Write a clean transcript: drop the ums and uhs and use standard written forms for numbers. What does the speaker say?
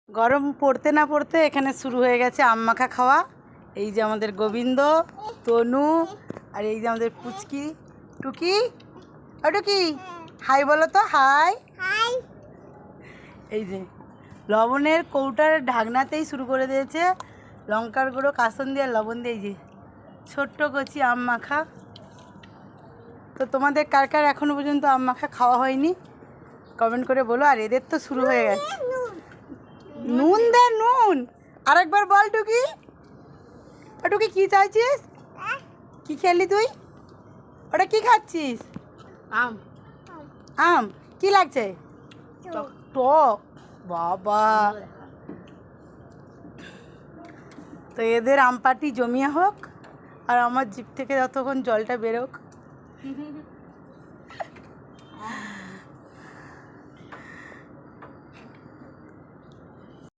গরম পড়তে না পড়তে এখানে শুরু হয়ে গেছে আম মাখা খাওয়া। এই যে আমাদের গোবিন্দ, তনু, আর এই যে আমাদের পুচকি টুকি। ও টুকি, হাই বলো তো, হাই। এই যে লবণের কৌটার ঢাকনাতেই শুরু করে দিয়েছে লঙ্কার গুঁড়ো, কাসন দিয়ে, লবণ দিয়ে। এই যে ছোট্ট কচি আম মাখা। তো তোমাদের কার কার এখনো পর্যন্ত আম মাখা খাওয়া হয়নি কমেন্ট করে বলো। আর এদের তো শুরু হয়ে গেছে। নুন দে, নুন। আরেকবার বল টুকি। ও টুকি, কি চাইছিস? কি খেলি তুই? ওটা কি খাচ্ছিস? আম। আম। কি লাগছে? টক। বাবা, তো এদের আম পাটি জমিয়ে হোক আর আমার জিভ থেকে যতক্ষণ জলটা বেরোক।